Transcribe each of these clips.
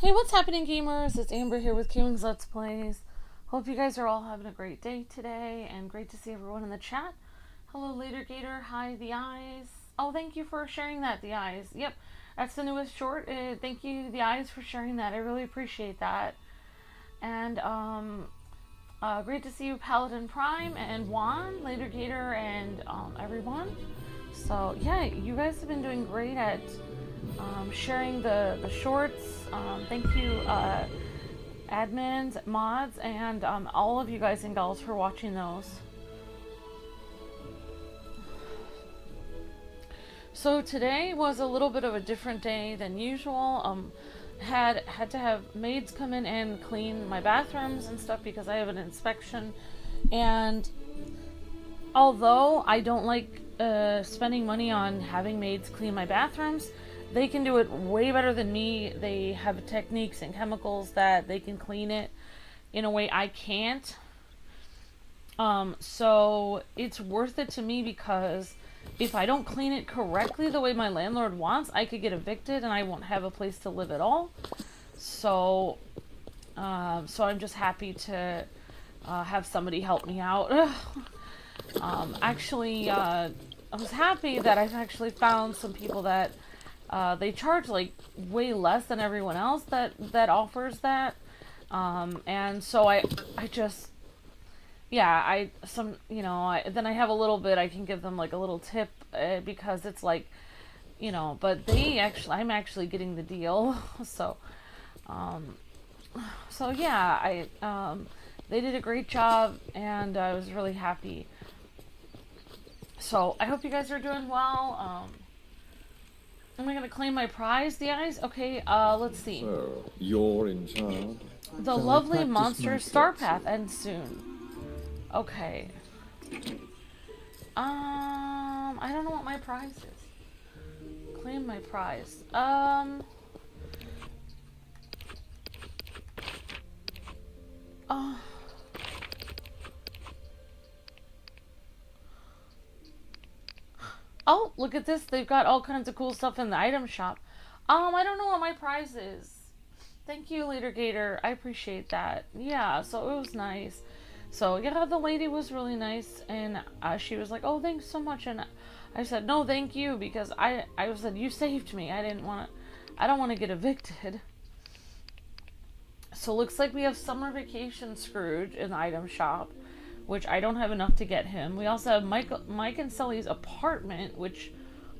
Hey, what's happening, gamers? It's Amber here with Kwingsletsplays. Hope you guys are all having a great day today, and great to see everyone in the chat. Hello, Later Gator. Hi, The Eyes. Oh, thank you for sharing that, The Eyes. Yep, that's the newest short. Thank you, The Eyes, for sharing that. I really appreciate that. And, great to see you, Paladin Prime, and Juan, Later Gator, and, everyone. So, yeah, you guys have been doing great at sharing the shorts. Thank you, admins, mods, and all of you guys and gals for watching those. So today was a little bit of a different day than usual. Had to have maids come in and clean my bathrooms and stuff because I have an inspection. And although I don't like spending money on having maids clean my bathrooms, they can do it way better than me. They have techniques and chemicals that they can clean it in a way I can't. So it's worth it to me because if I don't clean it correctly the way my landlord wants, I could get evicted and I won't have a place to live at all. So, so I'm just happy to have somebody help me out. Actually, I was happy that I've actually found some people that they charge like way less than everyone else that offers that. And so I just, yeah, then I have a little bit, I can give them like a little tip because it's like, but I'm actually getting the deal. So, so yeah, they did a great job and I was really happy. So I hope you guys are doing well. Am I gonna claim my prize, The Eyes? Okay, let's see. So, you're in charge. The lovely monster star path ends soon. Okay. I don't know what my prize is. Claim my prize. Oh, look at this. They've got all kinds of cool stuff in the item shop. I don't know what my prize is. Thank you, Later Gator. I appreciate that. Yeah, so it was nice. So, yeah, the lady was really nice, and she was like, oh, thanks so much, and I said, no, thank you, because I said, you saved me. I don't want to get evicted. So, looks like we have Summer Vacation Scrooge in the item shop, which I don't have enough to get him. We also have Mike and Sully's apartment, which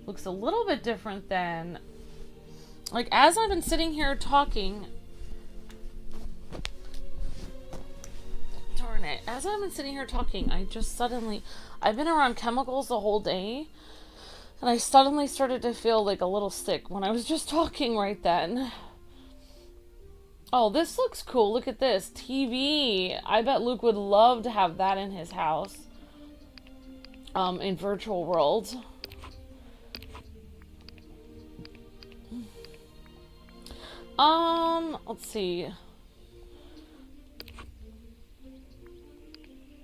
looks a little bit different than, like, as I've been sitting here talking, darn it, as I've been sitting here talking, I've been around chemicals the whole day, and I suddenly started to feel like a little sick when I was just talking right then. Oh, this looks cool. Look at this. TV. I bet Luke would love to have that in his house. In virtual worlds. Let's see.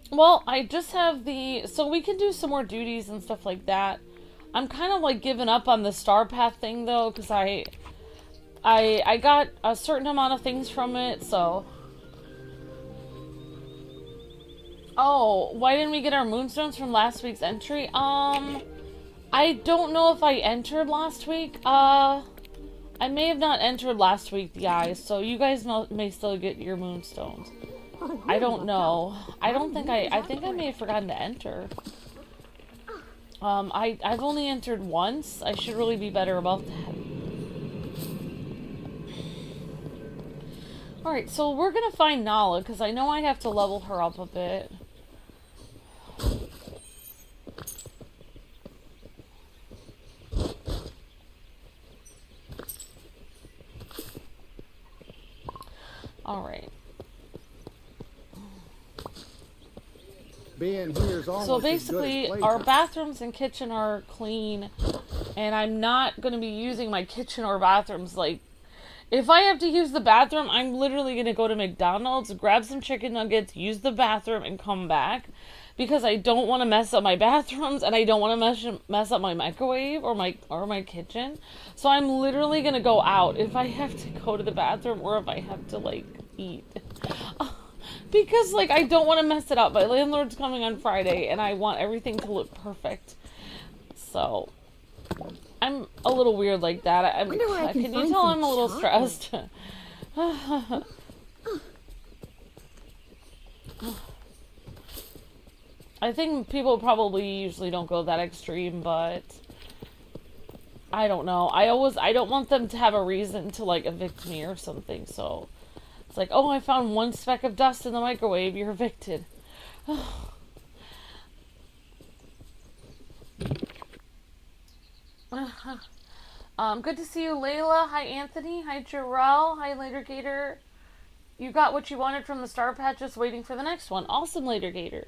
Well, I just have so we can do some more duties and stuff like that. I'm kind of like giving up on the Star Path thing though, because I got a certain amount of things from it, so. Oh, why didn't we get our moonstones from last week's entry? I don't know if I entered last week. I may have not entered last week, The Eyes, so you guys may still get your moonstones. I don't know. I think I may have forgotten to enter. I've only entered once. I should really be better about that. Alright, so we're gonna find Nala, because I know I have to level her up a bit. Alright. So basically, our bathrooms and kitchen are clean, and I'm not going to be using my kitchen or bathrooms. Like, if I have to use the bathroom, I'm literally going to go to McDonald's, grab some chicken nuggets, use the bathroom, and come back. because I don't want to mess up my bathrooms and I don't want to mess up my microwave or my kitchen. So I'm literally gonna go out if I have to go to the bathroom or if I have to like eat. Because like I don't want to mess it up. My landlord's coming on Friday and I want everything to look perfect. So I'm a little weird like that. Can you tell I'm a little stressed? I think people probably usually don't go that extreme, but I don't know. I don't want them to have a reason to like evict me or something. So it's like, oh, I found one speck of dust in the microwave. You're evicted. Good to see you, Layla. Hi, Anthony. Hi, Jarrell. Hi, Later Gator. You got what you wanted from the Star Path, just waiting for the next one. Awesome, Later Gator.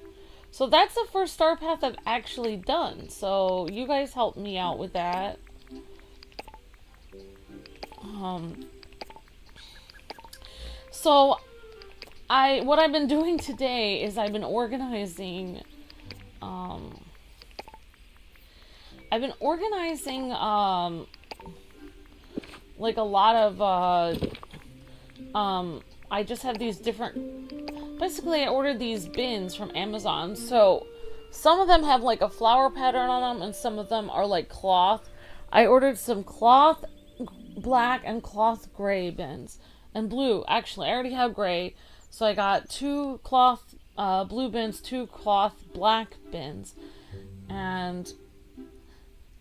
So that's the first Star Path I've actually done. So you guys helped me out with that. So what I've been doing today is I've been organizing like a lot of I just have these different, basically I ordered these bins from Amazon. So some of them have like a flower pattern on them and some of them are like cloth. I ordered some cloth black and cloth gray bins and blue. Actually, I already have gray. So I got 2 cloth blue bins, 2 cloth black bins. And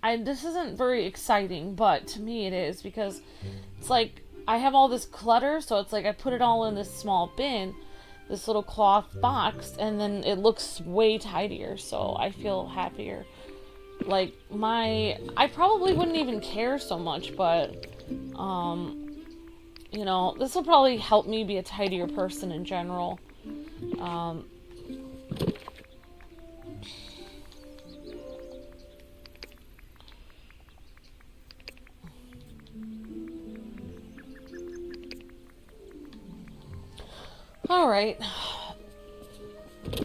this isn't very exciting, but to me it is, because it's like I have all this clutter, so it's like I put it all in this small bin, this little cloth box, and then it looks way tidier, so I feel happier. Like I probably wouldn't even care so much, but you know, this will probably help me be a tidier person in general. All right.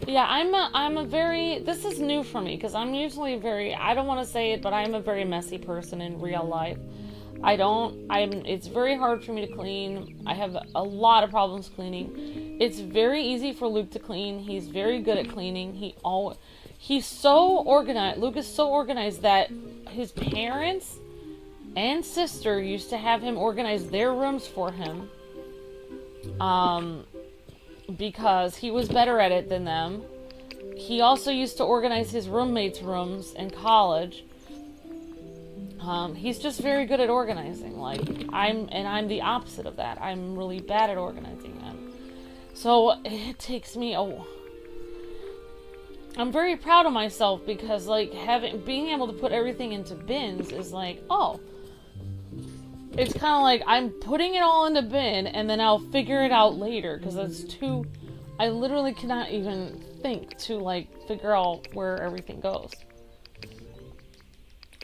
Yeah, I'm a very, this is new for me, because I'm usually I don't want to say it, but I'm a very messy person in real life. It's very hard for me to clean. I have a lot of problems cleaning. It's very easy for Luke to clean. He's very good at cleaning. He's so organized. Luke is so organized that his parents and sister used to have him organize their rooms for him. Because he was better at it than them. He also used to organize his roommates' rooms in college. He's just very good at organizing. Like, I'm the opposite of that. I'm really bad at organizing them. So it takes me I'm very proud of myself, because like being able to put everything into bins is like, oh, it's kind of like I'm putting it all in the bin and then I'll figure it out later, because I literally cannot even think to like figure out where everything goes.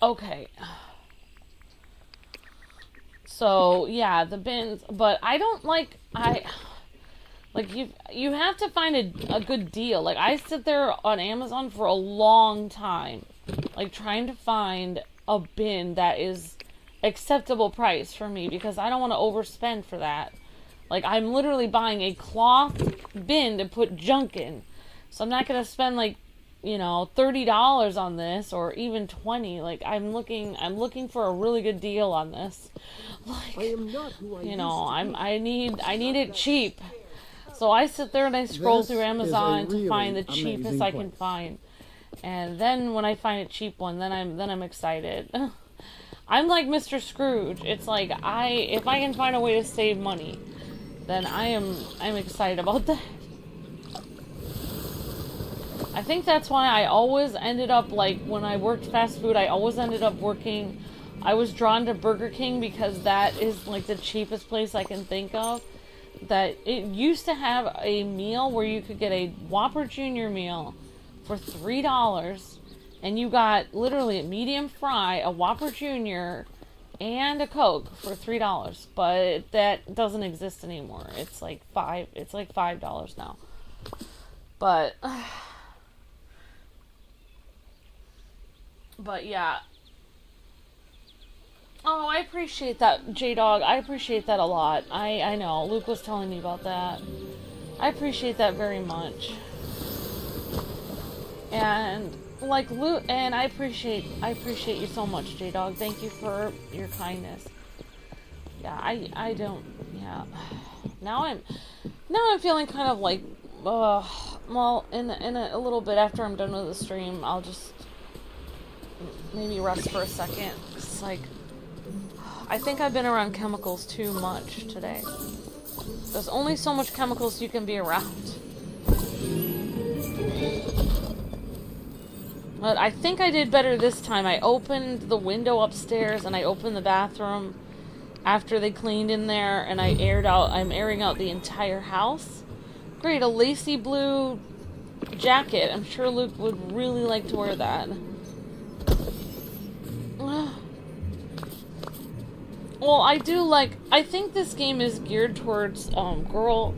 Okay. So yeah, the bins, but I don't like, you have to find a good deal. Like, I sit there on Amazon for a long time, like trying to find a bin that is acceptable price for me, because I don't want to overspend for that. Like, I'm literally buying a cloth bin to put junk in, so I'm not gonna spend like, you know, $30 on this, or even $20. Like, I'm looking for a really good deal on this. Like, I am not who I need it cheap. So I sit there and I scroll through Amazon to find the cheapest I can find, and then when I find a cheap one, then I'm excited. I'm like Mr. Scrooge. It's like if I can find a way to save money, then I'm excited about that. I think that's why I always ended up, like, when I worked fast food, I always ended up I was drawn to Burger King, because that is like the cheapest place I can think of. That it used to have a meal where you could get a Whopper Jr. meal for $3, and you got literally a medium fry, a Whopper Jr., and a Coke for $3. But that doesn't exist anymore. It's like $5 now. But But yeah. Oh, I appreciate that, J-Dog. I appreciate that a lot. I know. Luke was telling me about that. I appreciate that very much. And like Luke, and I appreciate you so much, J-Dog. Thank you for your kindness. Yeah, I don't. Yeah. Now I'm feeling kind of like, well, in a little bit after I'm done with the stream, I'll just maybe rest for a second. It's like, I think I've been around chemicals too much today. There's only so much chemicals you can be around. But I think I did better this time. I opened the window upstairs and I opened the bathroom after they cleaned in there, and I'm airing out the entire house. Great, a lacy blue jacket. I'm sure Luke would really like to wear that. Well, I think this game is geared towards, girl.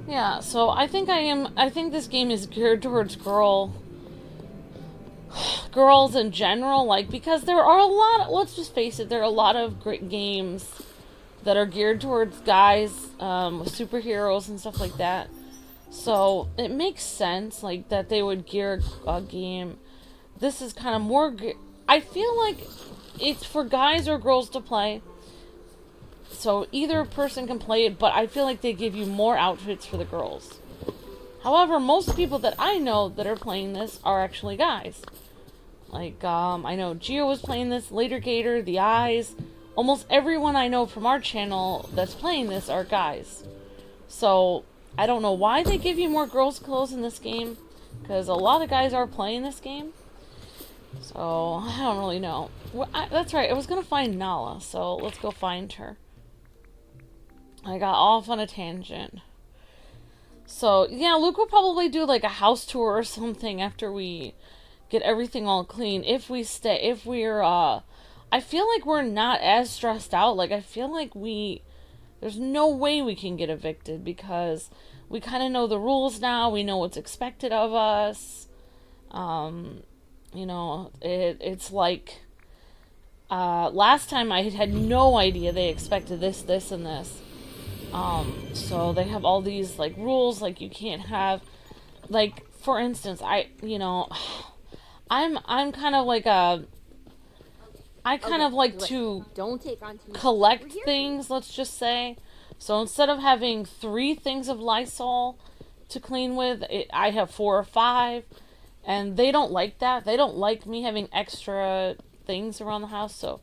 Yeah, so I think this game is geared towards girls in general, like, because there are a lot, let's just face it, there are a lot of great games that are geared towards guys, with superheroes and stuff like that. So it makes sense, like, that they would gear a game. This is kind of more, I feel like it's for guys or girls to play. So either person can play it, but I feel like they give you more outfits for the girls. However, most people that I know that are playing this are actually guys. Like, I know Gio was playing this, Later Gator, The Eyes. Almost everyone I know from our channel that's playing this are guys. So, I don't know why they give you more girls' clothes in this game, because a lot of guys are playing this game. So, I don't really know. Well, that's right, I was going to find Nala, so let's go find her. I got off on a tangent. So, yeah, Luke will probably do like a house tour or something after we get everything all clean. If we're, I feel like we're not as stressed out. Like, I feel like there's no way we can get evicted because we kind of know the rules now. We know what's expected of us. You know, it's like, last time I had no idea they expected this, and this. So they have all these, like, rules, like, you can't have, like, for instance, I'm kind of like I kind of like to don't take on too much collect things, let's just say. So instead of having 3 things of Lysol to clean with, I have 4 or 5, and they don't like that. They don't like me having extra things around the house, so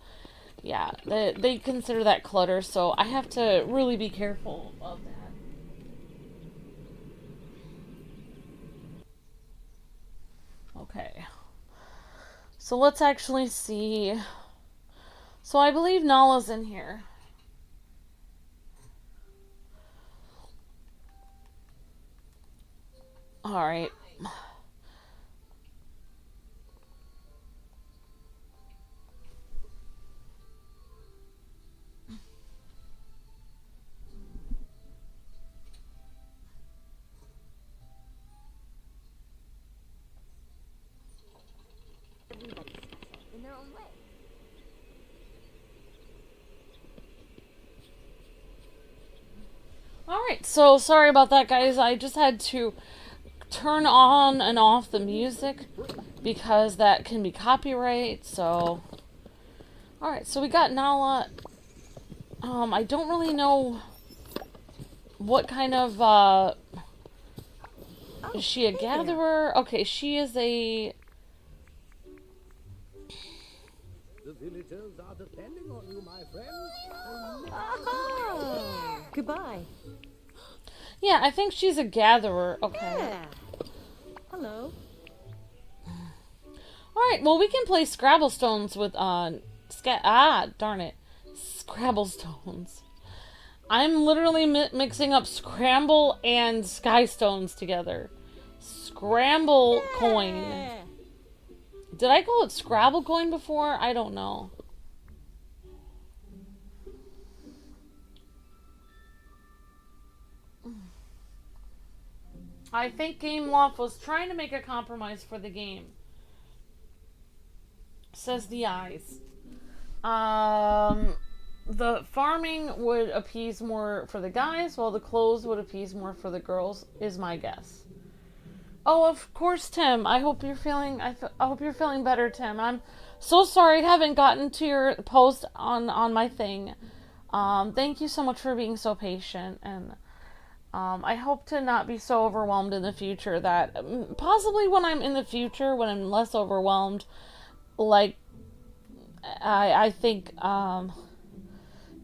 yeah, they consider that clutter, so I have to really be careful of that. Okay. So let's actually see. So I believe Nala's in here. Alright. Everybody's special in their own way. Alright, so sorry about that, guys. I just had to turn on and off the music because that can be copyright, so... Alright, so we got Nala. I don't really know what kind of, is she a gatherer? Okay, she is a... The villagers are depending on you, my friend. Oh, goodbye. Yeah, I think she's a gatherer. Okay. Yeah. Hello. Alright, well, we can play Scrabble Stones with, darn it. Scrabble Stones. I'm literally mixing up Scramble and Sky Stones together. Scramble coin. Did I call it Scrabble coin before? I don't know. I think Game Loft was trying to make a compromise for the game. Says the eyes. The farming would appease more for the guys, while the clothes would appease more for the girls, is my guess. Oh, of course, Tim. I hope you're feeling. I hope you're feeling better, Tim. I'm so sorry I haven't gotten to your post on my thing. Thank you so much for being so patient, and I hope to not be so overwhelmed in the future that possibly when I'm in the future, when I'm less overwhelmed, like I think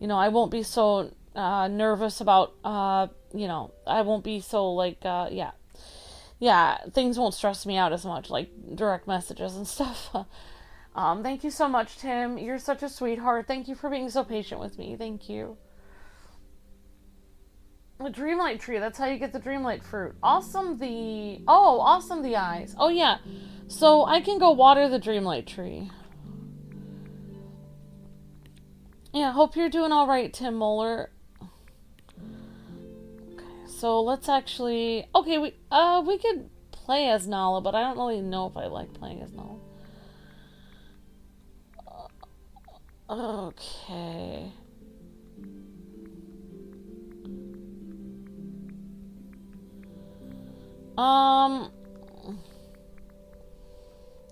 you know, I won't be so nervous about you know, I won't be so like yeah, things won't stress me out as much, like direct messages and stuff. Thank you so much, Tim. You're such a sweetheart. Thank you for being so patient with me. Thank you. The Dreamlight tree. That's how you get the Dreamlight fruit. Awesome the eyes. Oh yeah. So I can go water the Dreamlight tree. Yeah, hope you're doing all right, Tim Moeller. So let's actually... Okay, we could play as Nala, but I don't really know if I like playing as Nala. Okay.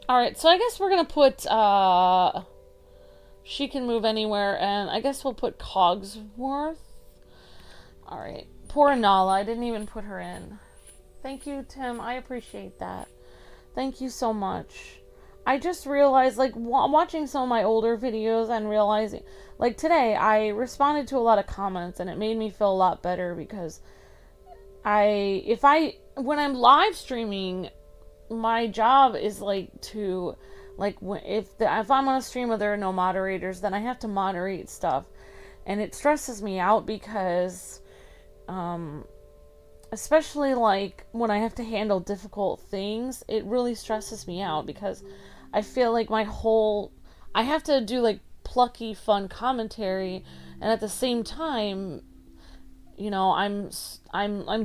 Alright, so I guess we're gonna put, she can move anywhere, and I guess we'll put Cogsworth. Alright. Poor Nala, I didn't even put her in. Thank you, Tim. I appreciate that. Thank you so much. I just realized, like, watching some of my older videos and realizing, like, today, I responded to a lot of comments, and it made me feel a lot better, because when I'm live streaming, my job is, like, to, like, if I'm on a stream where there are no moderators, then I have to moderate stuff, and it stresses me out, because... especially like when I have to handle difficult things, it really stresses me out because I feel like I have to do like plucky, fun commentary, and at the same time, you know, I'm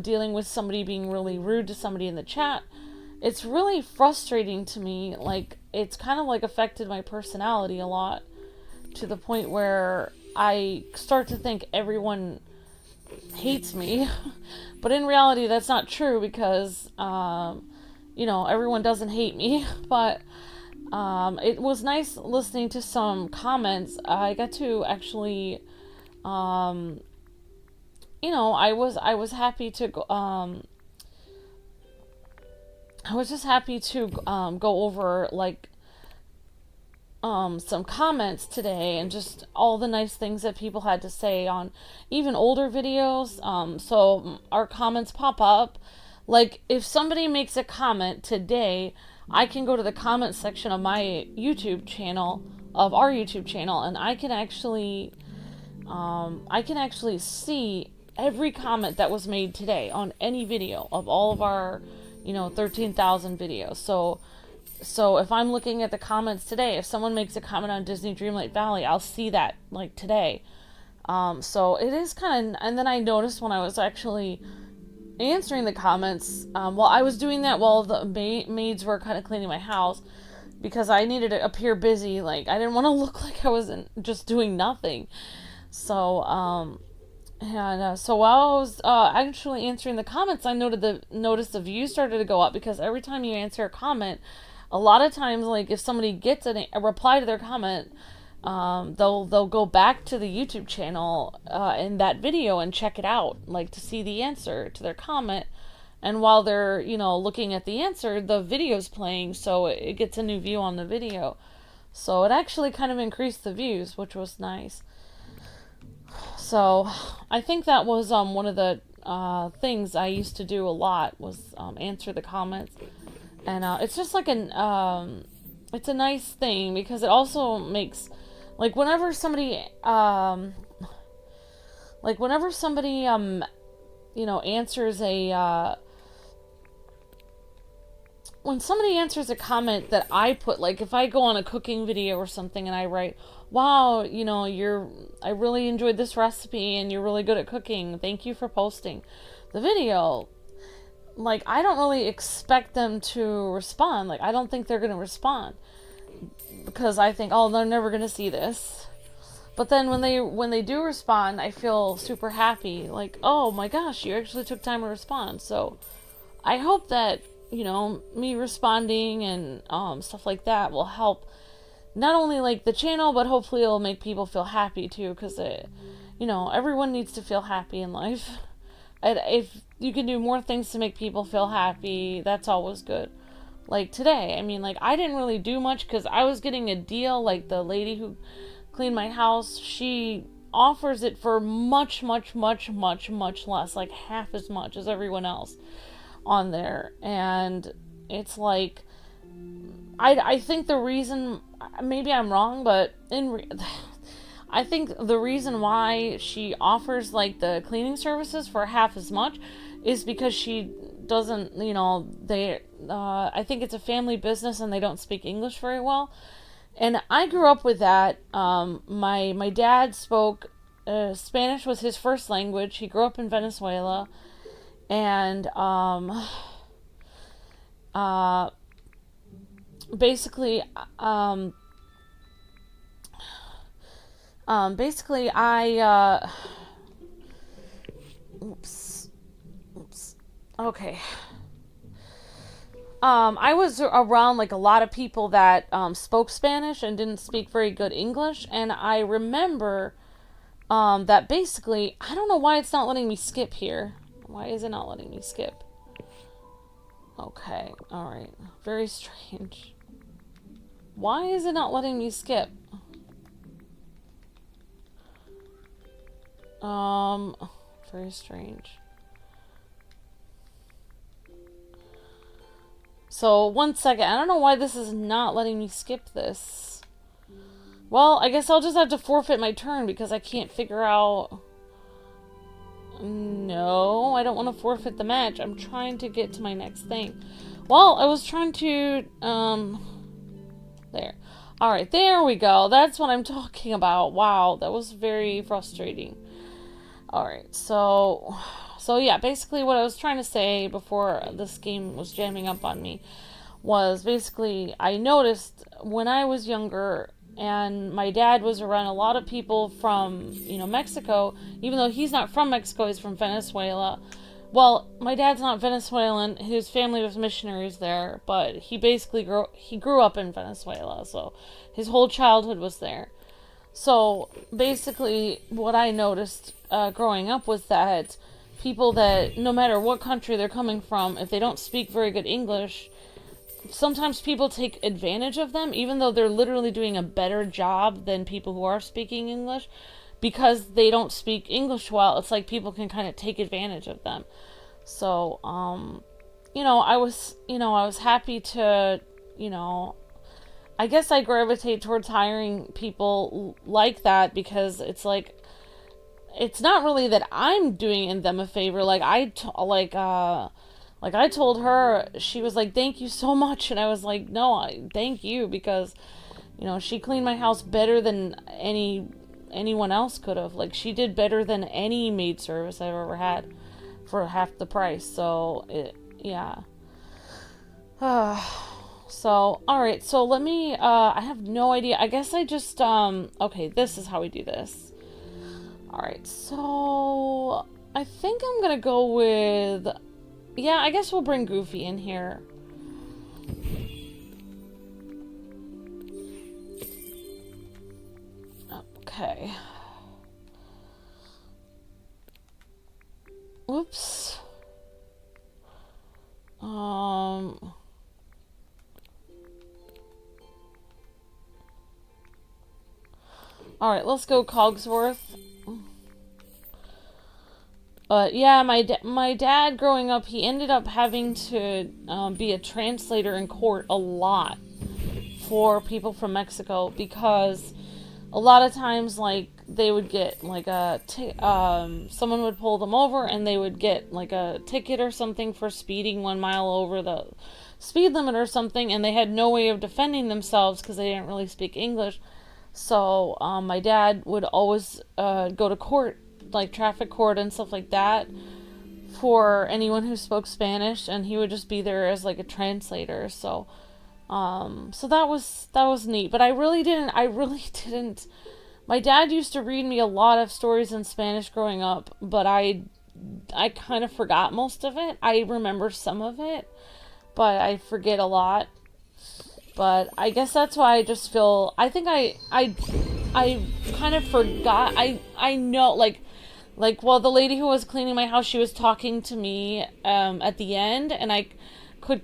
dealing with somebody being really rude to somebody in the chat. It's really frustrating to me. Like, it's kind of like affected my personality a lot to the point where I start to think everyone hates me, but in reality that's not true because you know, everyone doesn't hate me. But it was nice listening to some comments. I got to actually you know, I was happy to I was just happy to go over like some comments today and just all the nice things that people had to say on even older videos. So our comments pop up. Like, if somebody makes a comment today, I can go to the comment section of my YouTube channel, of our YouTube channel, and I can actually see every comment that was made today on any video of all of our, you know, 13,000 videos. So if I'm looking at the comments today, if someone makes a comment on Disney Dreamlight Valley, I'll see that, like, today. So it is kind of... And then I noticed when I was actually answering the comments, well, I was doing that while the maids were kind of cleaning my house, because I needed to appear busy. Like, I didn't want to look like I wasn't just doing nothing. So, so while I was actually answering the comments, I noticed the views started to go up, because every time you answer a comment... A lot of times, like, if somebody gets a reply to their comment, they'll go back to the YouTube channel in that video and check it out, like, to see the answer to their comment. And while they're, you know, looking at the answer, the video's playing, so it gets a new view on the video. So it actually kind of increased the views, which was nice. So I think that was one of the things I used to do a lot, was answer the comments. And it's just like it's a nice thing, because it also makes, like, whenever somebody, you know, answers when somebody answers a comment that I put, like, if I go on a cooking video or something and I write, wow, you know, I really enjoyed this recipe and you're really good at cooking, thank you for posting the video. like, I don't really expect them to respond. Like, I don't think they're going to respond. Because I think, oh, they're never going to see this. But then when they do respond, I feel super happy. Like, oh my gosh, you actually took time to respond. So I hope that, you know, me responding and stuff like that will help not only like the channel, but hopefully it'll make people feel happy too. Because, you know, everyone needs to feel happy in life. And if you can do more things to make people feel happy, that's always good. Like today, I mean, like, I didn't really do much because I was getting a deal. Like, the lady who clean my house, she offers it for much less, like half as much as everyone else on there. And it's like, I think the reason, maybe I'm wrong, but I think the reason why she offers like the cleaning services for half as much is because she doesn't, you know, I think it's a family business and they don't speak English very well. And I grew up with that. My dad spoke Spanish was his first language. He grew up in Venezuela, and basically, I oops, okay. I was around like a lot of people that spoke Spanish and didn't speak very good English, and I remember that basically, I don't know why it's not letting me skip here. Why is it not letting me skip? Okay, alright. Very strange. Why is it not letting me skip? Very strange. So, 1 second. I don't know why this is not letting me skip this. Well, I guess I'll just have to forfeit my turn because I can't figure out... No, I don't want to forfeit the match. I'm trying to get to my next thing. Well, I was trying to... There. Alright, there we go. That's what I'm talking about. Wow, that was very frustrating. Alright, so yeah, basically what I was trying to say before this game was jamming up on me was basically I noticed when I was younger and my dad was around a lot of people from, you know, Mexico, even though he's not from Mexico, he's from Venezuela. Well, my dad's not Venezuelan, his family was missionaries there, but he basically grew up in Venezuela, so his whole childhood was there. So basically what I noticed growing up was that people that, no matter what country they're coming from, if they don't speak very good English, sometimes people take advantage of them, even though they're literally doing a better job than people who are speaking English. Because they don't speak English well, it's like people can kind of take advantage of them. So, you know, I was happy to, you know, I guess I gravitate towards hiring people like that because it's like, it's not really that I'm doing them a favor. Like I told her, she was like, thank you so much. And I was like, no, thank you because, you know, she cleaned my house better than anyone else could have. Like, she did better than any maid service I've ever had for half the price. So, yeah. So, alright, so let me, I have no idea. I guess I just, okay, this is how we do this. Alright, so I think I'm gonna go with, yeah, I guess we'll bring Goofy in here. Okay. Oops. Alright, let's go Cogsworth. But yeah, my dad growing up, he ended up having to be a translator in court a lot for people from Mexico because a lot of times, like, they would get like someone would pull them over and they would get like a ticket or something for speeding 1 mile over the speed limit or something, and they had no way of defending themselves because they didn't really speak English. So my dad would always go to court, like traffic court and stuff like that, for anyone who spoke Spanish, and he would just be there as like a translator. So so that was neat. But I really didn't. My dad used to read me a lot of stories in Spanish growing up, but I kind of forgot most of it. I remember some of it, but I forget a lot. But I guess that's why I just feel, I think I kind of forgot. I know, like, well, the lady who was cleaning my house, she was talking to me at the end, and I could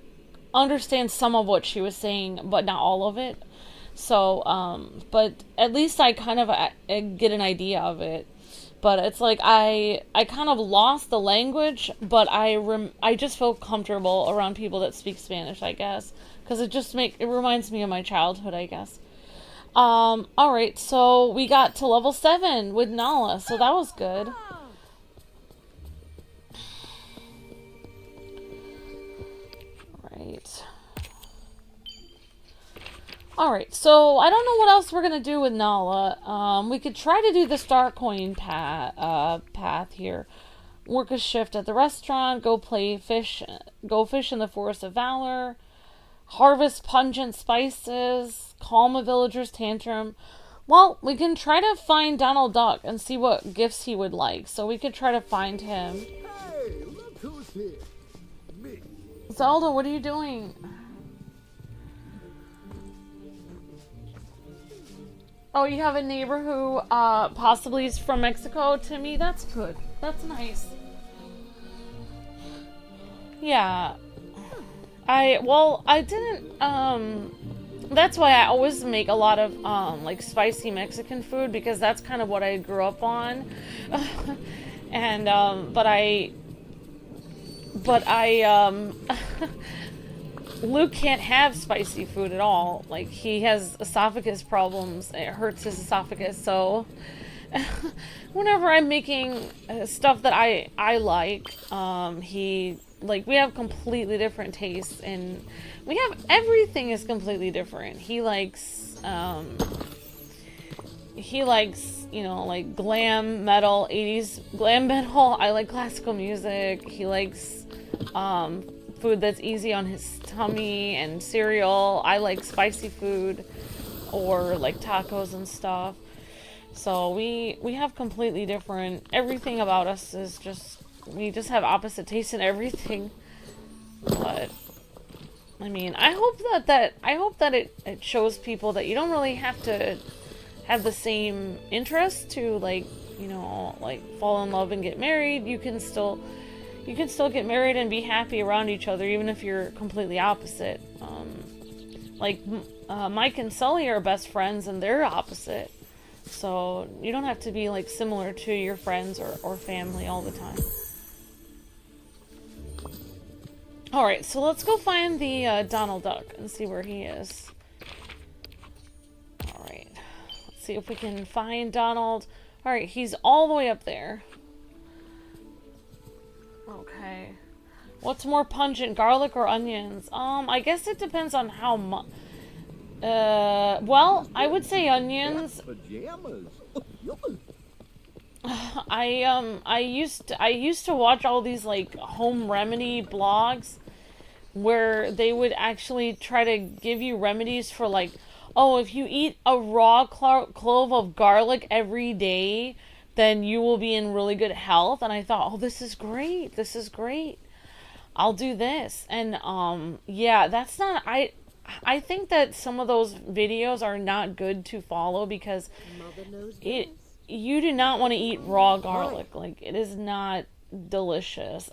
understand some of what she was saying, but not all of it. So, but at least I kind of get an idea of it. But it's like I kind of lost the language, but I just feel comfortable around people that speak Spanish, I guess, because it reminds me of my childhood, I guess. All right, so we got to level 7 with Nala, so that was good. Right. Alright, so I don't know what else we're going to do with Nala. We could try to do the Star Coin path here. Work a shift at the restaurant, go fish in the Forest of Valor, harvest pungent spices, calm a villager's tantrum. Well, we can try to find Donald Duck and see what gifts he would like. So we could try to find him. Hey, look who's here. Me. Zelda, what are you doing? Oh, you have a neighbor who possibly is from Mexico. To me, that's good. That's nice. Yeah. I didn't, that's why I always make a lot of, like, spicy Mexican food, because that's kind of what I grew up on. And, Luke can't have spicy food at all. Like, he has esophagus problems. It hurts his esophagus, so whenever I'm making stuff that I like, we have completely different tastes, and everything is completely different. He likes, you know, like glam metal, 80s glam metal. I like classical music. He likes, food that's easy on his tummy and cereal. I like spicy food, or like tacos and stuff. So we have completely different, everything about us is just, we just have opposite tastes in everything. But I mean, I hope that it shows people that you don't really have to have the same interests to, like, you know, like fall in love and get married. You can still get married and be happy around each other, even if you're completely opposite. Mike and Sully are best friends, and they're opposite. So you don't have to be, like, similar to your friends or family all the time. Alright, so let's go find the Donald Duck and see where he is. Alright, let's see if we can find Donald. Alright, he's all the way up there. Okay. What's more pungent, garlic or onions? I guess it depends on how much. Well, I would say onions. Pajamas. I used to watch all these, like, home remedy blogs where they would actually try to give you remedies for, like, oh, if you eat a raw clove of garlic every day, then you will be in really good health. And I thought, oh, this is great. This is great. I'll do this. And, yeah, that's not, I think that some of those videos are not good to follow, because you do not want to eat raw garlic. Like, it is not delicious.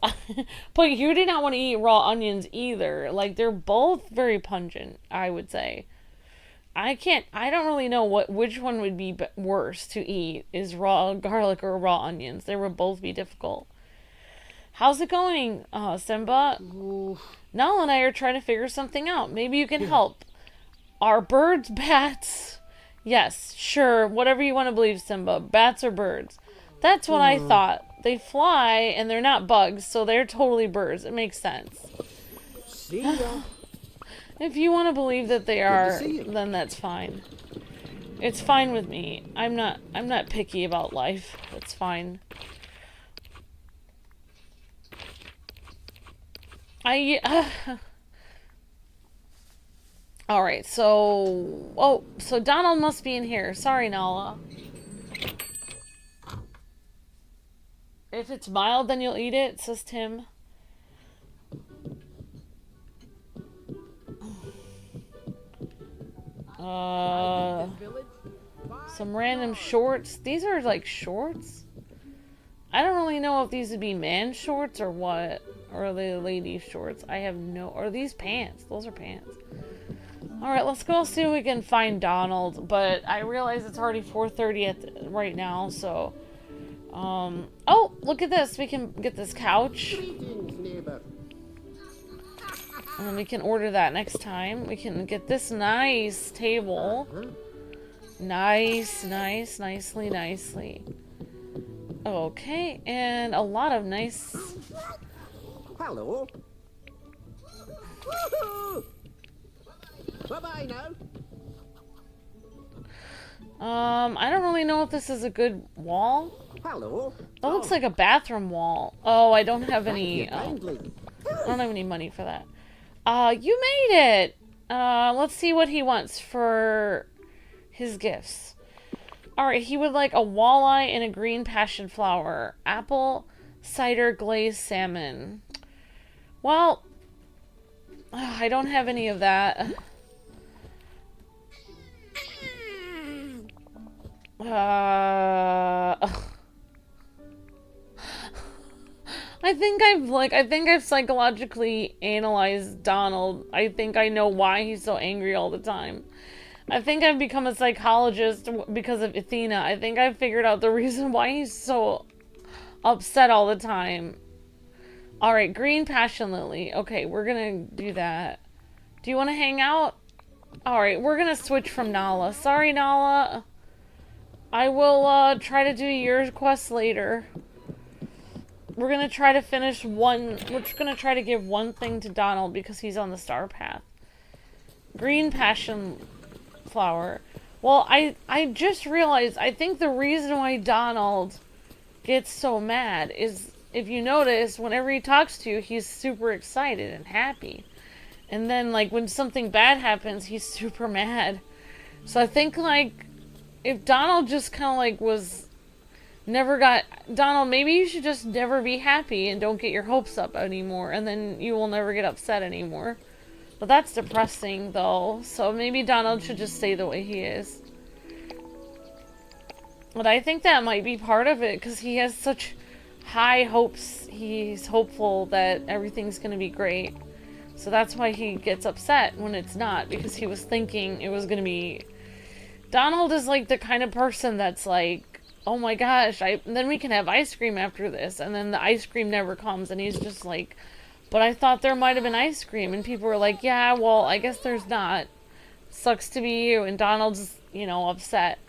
But you do not want to eat raw onions either. Like, they're both very pungent, I would say. I don't really know which one would be worse to eat, is raw garlic or raw onions. They would both be difficult. How's it going, Simba? Nala and I are trying to figure something out. Maybe you can help. Are birds bats? Yes, sure. Whatever you want to believe, Simba. Bats or birds? That's what I thought. They fly, and they're not bugs, so they're totally birds. It makes sense. See ya. If you want to believe that they are, then that's fine. It's fine with me. I'm not picky about life. It's fine. Alright, so... Oh, so Donald must be in here. Sorry, Nala. If it's mild, then you'll eat it, says Tim. Some random shorts. These are like shorts? I don't really know if these would be man shorts or what. Or are they lady shorts? I have no... Or are these pants? Those are pants. Alright, let's go see if we can find Donald. But I realize it's already 4:30 right now, so... Oh, look at this. We can get this couch. And we can order that next time. We can get this nice table. Nicely. Okay, and a lot of nice... Hello. Bye-bye now. I don't really know if this is a good wall. Hello. That looks like a bathroom wall. Oh, I don't have any... I don't have any money for that. You made it! Let's see what he wants for his gifts. Alright, he would like a walleye and a green passion flower. Apple cider glazed salmon. Well, I don't have any of that. I think I've psychologically analyzed Donald. I think I know why he's so angry all the time. I think I've become a psychologist because of Athena. I think I've figured out the reason why he's so upset all the time. Alright, green passion lily. Okay, we're gonna do that. Do you want to hang out? Alright, we're gonna switch from Nala. Sorry, Nala. I will try to do your quest later. We're gonna try to finish one. We're gonna try to give one thing to Donald because he's on the star path. Green passion flower. Well, I just realized, I think the reason why Donald gets so mad is, if you notice, whenever he talks to you, he's super excited and happy. And then, like, when something bad happens, he's super mad. So I think, like, if Donald just kind of, like, Donald, maybe you should just never be happy and don't get your hopes up anymore, and then you will never get upset anymore. But that's depressing, though, so maybe Donald should just stay the way he is. But I think that might be part of it, because he has such high hopes. He's hopeful that everything's going to be great. So that's why he gets upset when it's not, because he was thinking it was going to be... Donald is like the kind of person that's like, oh my gosh, then we can have ice cream after this, and then the ice cream never comes, and he's just like, but I thought there might have been ice cream, and people were like, yeah, well, I guess there's not. Sucks to be you, and Donald's, you know, upset.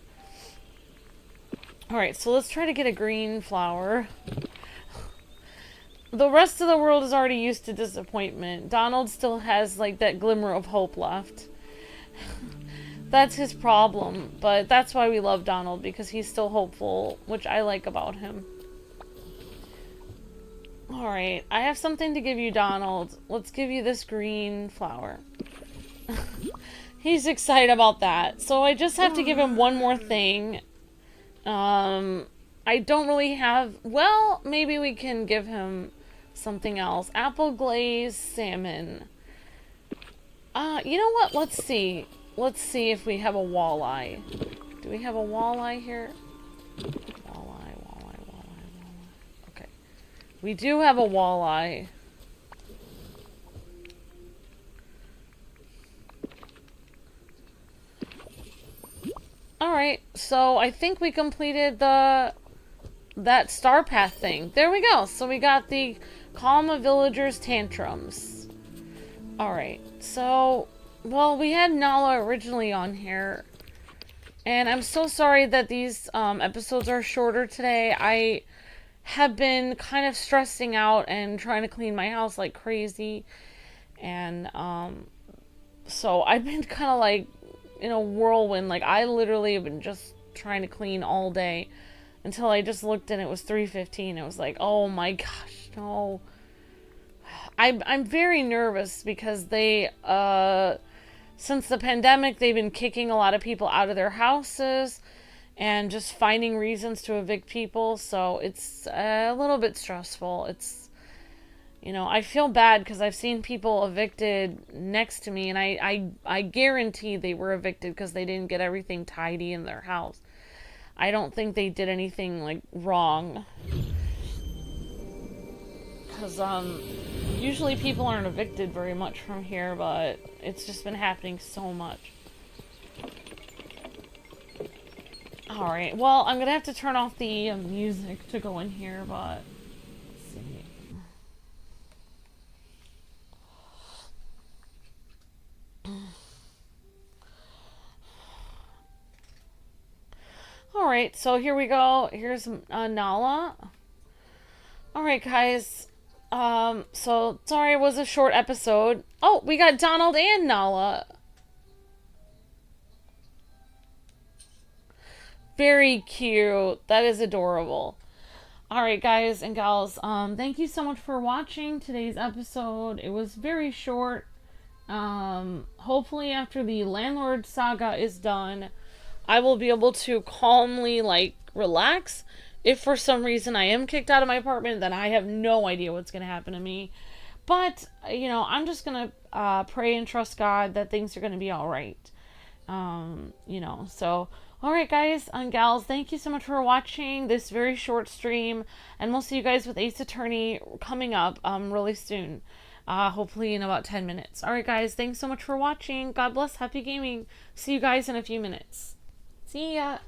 Alright, so let's try to get a green flower. The rest of the world is already used to disappointment. Donald still has, like, that glimmer of hope left. That's his problem, but that's why we love Donald, because he's still hopeful, which I like about him. Alright, I have something to give you, Donald. Let's give you this green flower. He's excited about that. So I just have to give him one more thing. I don't really have... Well, maybe we can give him something else. Apple glazed salmon. You know what? Let's see. Let's see if we have a walleye. Do we have a walleye here? Walleye. Okay. We do have a walleye. Alright, so I think we completed that star path thing. There we go. So we got the calm a villager's tantrums. Alright, so... Well, we had Nala originally on here, and I'm so sorry that these episodes are shorter today. I have been kind of stressing out and trying to clean my house like crazy, and so I've been kind of like in a whirlwind. Like, I literally have been just trying to clean all day until I just looked and it was 3:15. It was like, oh my gosh, no. I'm very nervous because they, since the pandemic, they've been kicking a lot of people out of their houses and just finding reasons to evict people. So it's a little bit stressful. It's, you know, I feel bad because I've seen people evicted next to me, and I guarantee they were evicted because they didn't get everything tidy in their house. I don't think they did anything, like, wrong. Because, usually people aren't evicted very much from here, but it's just been happening so much. Alright, well, I'm gonna have to turn off the music to go in here, but... Let's see. Alright, so here we go. Here's Nala. Alright, guys. So, sorry it was a short episode. Oh, we got Donald and Nala. Very cute. That is adorable. Alright, guys and gals. Thank you so much for watching today's episode. It was very short. Hopefully after the landlord saga is done, I will be able to calmly, like, relax. If for some reason I am kicked out of my apartment, then I have no idea what's going to happen to me. But, you know, I'm just going to pray and trust God that things are going to be alright. You know, so, alright guys and gals, thank you so much for watching this very short stream. And we'll see you guys with Ace Attorney coming up really soon. Hopefully in about 10 minutes. Alright guys, thanks so much for watching. God bless, happy gaming. See you guys in a few minutes. See ya.